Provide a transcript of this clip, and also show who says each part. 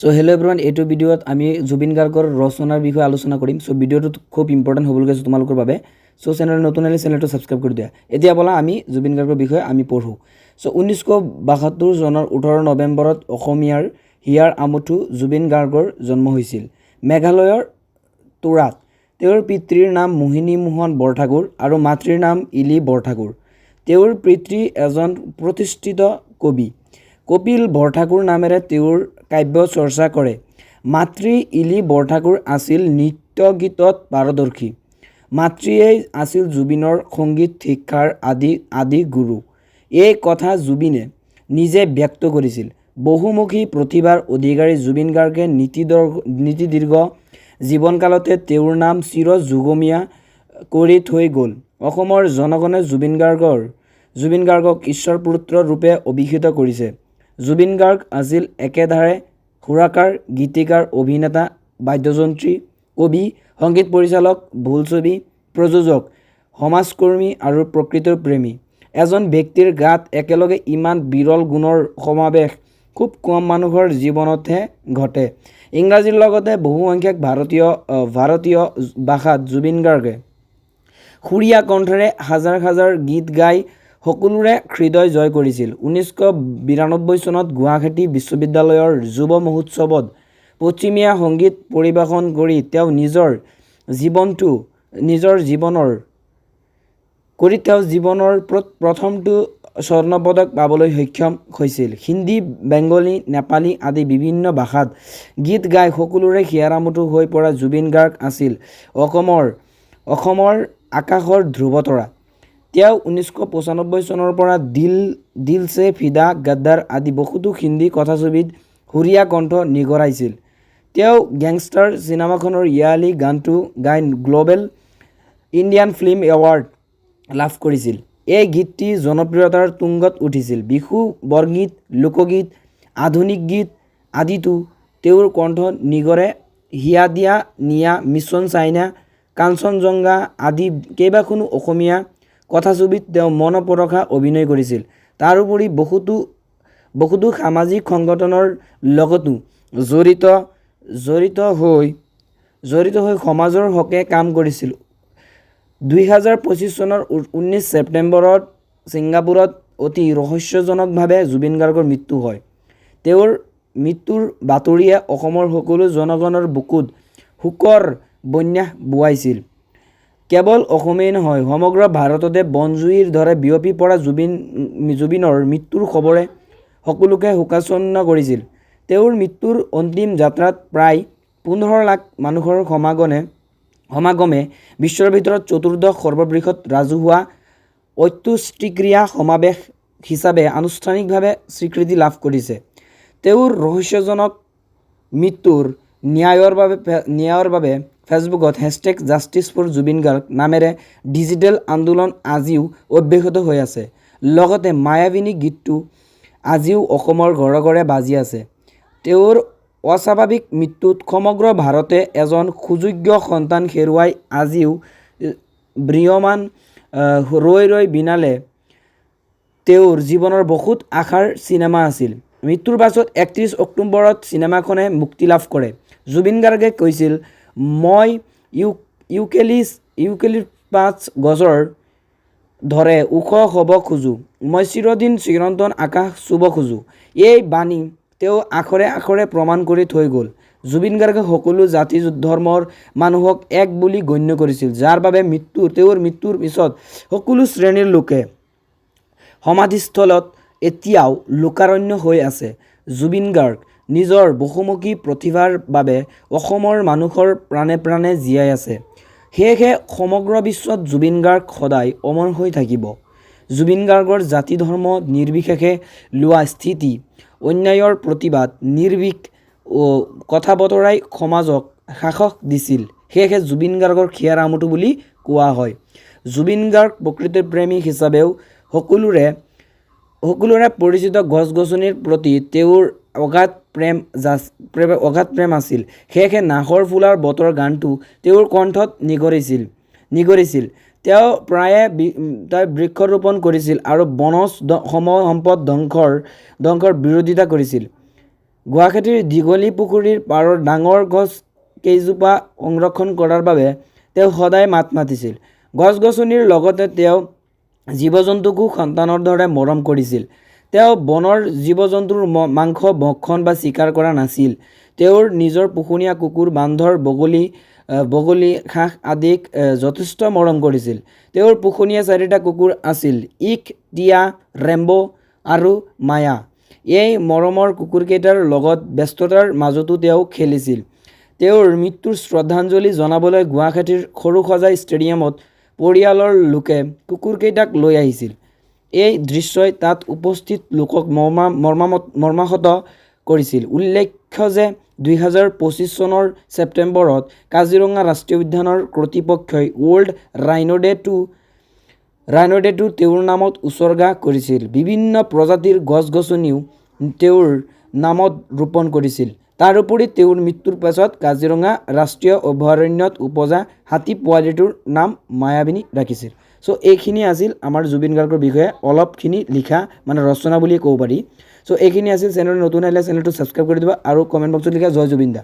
Speaker 1: So hello' everyone, এইটো ভিডিঅ'ত আমি জুবিন গাৰ্গৰ ৰচনাৰ বিষয়ে আলোচনা কৰিম। সো ভিডিঅ'টো খুব ইম্পৰ্টেণ্ট হ'বলৈ গৈছে তোমালোকৰ বাবে। সো চেনেল নতুন হ'লে চেনেলটো ছাবস্ক্ৰাইব কৰি দিয়া। এতিয়া ব'লা আমি জুবিন গাৰ্গৰ বিষয়ে আমি পঢ়োঁ। সো 1972 চনৰ 18 নৱেম্বৰত অসমীয়াৰ হিয়াৰ আমঠু জুবিন গাৰ্গৰ জন্ম হৈছিল মেঘালয়ৰ তুৰাত। তেওঁৰ পিতৃৰ নাম মোহিনী মোহন বৰঠাকুৰ আৰু মাতৃৰ নাম ইলি বৰঠাকুৰ। তেওঁৰ পিতৃ এজন প্ৰতিষ্ঠিত কবি কপিল বৰঠাকুৰ নামেৰে তেওঁৰ কাব্য চৰ্চা কৰে। মাতৃ ইলি বৰঠাকুৰ আছিল নৃত্য গীতত পাৰদৰ্শী। মাতৃয়েই আছিল জুবিনৰ সংগীত শিক্ষাৰ আদি গুৰু। এই কথা জুবিনে নিজে ব্যক্ত কৰিছিল। বহুমুখী প্ৰতিভাৰ অধিকাৰী জুবিন গাৰ্গে নীতিদীৰ্ঘ জীৱনকালতে তেওঁৰ নাম চিৰ যুগমীয়া কৰি থৈ গ'ল। অসমৰ জনগণে জুবিন গাৰ্গক ঈশ্বৰপুত্ৰ ৰূপে অভিহিত কৰিছে। জুবিন গাৰ্গ আছিল একেধাৰে সুৰকাৰ, গীতিকাৰ, অভিনেতা, বাদ্যযন্ত্ৰী, কবি, সংগীত পৰিচালক, বোলছবি প্ৰযোজক, সমাজকৰ্মী আৰু প্ৰকৃতিৰ প্ৰেমী। এজন ব্যক্তিৰ গাত একেলগে ইমান বিৰল গুণৰ সমাৱেশ খুব কম মানুহৰ জীৱনতহে ঘটে। ইংৰাজীৰ লগতে বহুসংখ্যক ভাৰতীয় ভাষাত জুবিন গাৰ্গে সুৰীয়া কণ্ঠৰে হাজাৰ হাজাৰ গীত গাই সকলোৰে হৃদয় জয় কৰিছিল। 1992 চনত গুৱাহাটী বিশ্ববিদ্যালয়ৰ যুৱ মহোৎসৱত পশ্চিমীয়া সংগীত পৰিৱেশন কৰি তেওঁ নিজৰ জীৱনৰ প্ৰথমটো স্বৰ্ণ পদক পাবলৈ সক্ষম হৈছিল। হিন্দী, বেংগলী, নেপালী আদি বিভিন্ন ভাষাত গীত গাই সকলোৰে হিয়াৰ আমঠু হৈ পৰা জুবিন গাৰ্গ আছিল অসমৰ আকাশৰ ধ্ৰুৱতৰা। তেওঁ 1995 চনৰ পৰা দিল সে ফিদা, গদ্দাৰ আদি বহুতো হিন্দী কথাছবিত সুৰীয়া কণ্ঠ নিগৰাইছিল। তেওঁ গেংষ্টাৰ চিনেমাখনৰ য়ালি গানটো গাই গ্ল'বেল ইণ্ডিয়ান ফিল্ম এৱাৰ্ড লাভ কৰিছিল। এই গীতটি জনপ্ৰিয়তাৰ তুংগত উঠিছিল। বিহু, বৰগীত, লোকগীত, আধুনিক গীত আদিতো তেওঁৰ কণ্ঠ নিগৰে। হিয়া দিয়া নিয়া, মিছন চাইনা, কাঞ্চনজংঘা আদি কেইবাখনো অসমীয়া কথাছবিত তেওঁ মনপৰশা অভিনয় কৰিছিল। তাৰোপৰি বহুতো সামাজিক সংগঠনৰ লগতো জড়িত হৈ সমাজৰ হকে কাম কৰিছিল। 2025 চনৰ 19 ছেপ্টেম্বৰত ছিংগাপুৰত অতি ৰহস্যজনকভাৱে জুবিন গাৰ্গৰ মৃত্যু হয়। তেওঁৰ মৃত্যুৰ বাতৰিয়ে অসমৰ সকলো জনগণৰ বুকুত শোকৰ বন্যা বোৱাইছিল। কেৱল অসমেই নহয়, সমগ্ৰ ভাৰততে বনজুইৰ দৰে বিয়পি পৰা জুবিনৰ মৃত্যুৰ খবৰে সকলোকে শোকাচ্ছন্ন কৰিছিল। তেওঁৰ মৃত্যুৰ অন্তিম যাত্ৰাত প্ৰায় 15 লাখ মানুহৰ সমাগমে বিশ্বৰ ভিতৰত চতুৰ্দশ সৰ্ববৃহৎ ৰাজহুৱা অন্ত্যেষ্টিক্ৰিয়া সমাৱেশ হিচাপে আনুষ্ঠানিকভাৱে স্বীকৃতি লাভ কৰিছে। তেওঁৰ ৰহস্যজনক মৃত্যুৰ ন্যায়ৰ বাবে ফেচবুকত #JusticeForJubinGarg নামেৰে ডিজিটেল আন্দোলন আজিও অব্যাহত হৈ আছে। লগতে মায়াবিনী গীতটো আজিও অসমৰ ঘৰে ঘৰে বাজি আছে। তেওঁৰ অস্বাভাৱিক মৃত্যুত সমগ্ৰ ভাৰতে এজন সুযোগ্য সন্তান হেৰুৱাই আজিও ম্ৰিয়মাণ ৰৈ বিনালে। তেওঁৰ জীৱনৰ বহুত আশাৰ চিনেমা আছিল। মৃত্যুৰ পাছত 31 অক্টোবৰত চিনেমাখনে মুক্তি লাভ কৰে। জুবিন গাৰ্গে কৈছিল, মই ইউকেলিপ্টাছ গছৰ ধৰে ওখ হ'ব খোজোঁ, মই চিৰন্তন আকাশ চুব খোজোঁ। এই বাণী তেওঁ আখৰে আখৰে প্ৰমাণ কৰি থৈ গ'ল। জুবিন গাৰ্গে সকলো জাতি ধৰ্মৰ মানুহক এক বুলি গণ্য কৰিছিল, যাৰ বাবে তেওঁৰ মৃত্যুৰ পিছত সকলো শ্ৰেণীৰ লোকে সমাধিস্থলত এতিয়াও লোকাৰণ্য হৈ আছে। জুবিন গাৰ্গ নিজৰ বহুমুখী প্ৰতিভাৰ বাবে অসমৰ মানুহৰ প্ৰাণে প্ৰাণে জীয়াই আছে। সেয়েহে সমগ্ৰ বিশ্বত জুবিন গাৰ্গ সদায় অমৰ হৈ থাকিব। জুবিন গাৰ্গৰ জাতি ধৰ্ম নিৰ্বিশেষে লোৱা স্থিতি, অন্যায়ৰ প্ৰতিবাদ, নিৰ্ভীক কথা বতৰাই সমাজক সাহস দিছিল। সেয়েহে জুবিন গাৰ্গৰ হিয়াৰ আমঠু বুলি কোৱা হয়। জুবিন গাৰ্গ প্ৰকৃতিৰ প্ৰেমী হিচাপেও সকলোৰে পৰিচিত। গছ-গছনিৰ প্ৰতি তেওঁৰ অগাধ প্ৰেম আছিল। সেয়েহে নাহৰ ফুলৰ বতৰ গানটো তেওঁৰ কণ্ঠত নিগৰিছিল। তেওঁ প্ৰায়ে বৃক্ষৰোপণ কৰিছিল আৰু বনজ সম্পদ ধ্বংসৰ বিৰোধিতা কৰিছিল। গুৱাহাটীৰ দীঘলী পুখুৰীৰ পাৰৰ ডাঙৰ গছ কেইজোপা সংৰক্ষণ কৰাৰ বাবে তেওঁ সদায় মাত মাতিছিল। গছ গছনিৰ লগতে তেওঁ জীৱ জন্তুকো সন্তানৰ দৰে মৰম কৰিছিল। তেওঁ বনৰ জীৱ জন্তুৰ মাংস ভক্ষণ বা চিকাৰ কৰা নাছিল। তেওঁৰ নিজৰ পোহনীয়া কুকুৰ, বান্দৰ, বগলী, হাঁহ আদিক যথেষ্ট মৰম কৰিছিল। তেওঁৰ পোহনীয়া 4টা কুকুৰ আছিল, ইক, টিয়া, ৰেম্বো আৰু মায়া। এই মৰমৰ কুকুৰকেইটাৰ লগত ব্যস্ততাৰ মাজতো তেওঁ খেলিছিল। তেওঁৰ মৃত্যুৰ শ্ৰদ্ধাঞ্জলি জনাবলৈ গুৱাহাটীৰ সৰুসজাই ষ্টেডিয়ামত পৰিয়ালৰ লোকে কুকুৰকেইটাক লৈ আহিছিল। এই দৃশ্যই তাত উপস্থিত লোকক মৰ্মাহত কৰিছিল। উল্লেখ্য যে 2025 চনৰ ছেপ্টেম্বৰত কাজিৰঙা ৰাষ্ট্ৰীয় উদ্যানৰ কৰ্তৃপক্ষই ৱৰ্ল্ড ৰাইন' ডে' তেওঁৰ নামত উছৰ্গা কৰিছিল। বিভিন্ন প্ৰজাতিৰ গছ গছনিও তেওঁৰ নামত ৰোপণ কৰিছিল। তাৰোপৰি তেওঁৰ মৃত্যুৰ পাছত কাজিৰঙা ৰাষ্ট্ৰীয় অভয়াৰণ্যত উপজা হাতী পোৱালিটোৰ নাম মায়াবিনী ৰাখিছিল। চ' এইখিনি আছিল আমাৰ জুবিন গাৰ্গৰ বিষয়ে অলপখিনি লিখা মানে ৰচনা বুলিয়ে ক'ব পাৰি। চ' এইখিনি আছিল। চেনেল নতুন আহিলে চেনেলটো ছাবস্ক্ৰাইব কৰি দিবা আৰু কমেণ্ট বক্সত লিখা জয় জুবিন দা।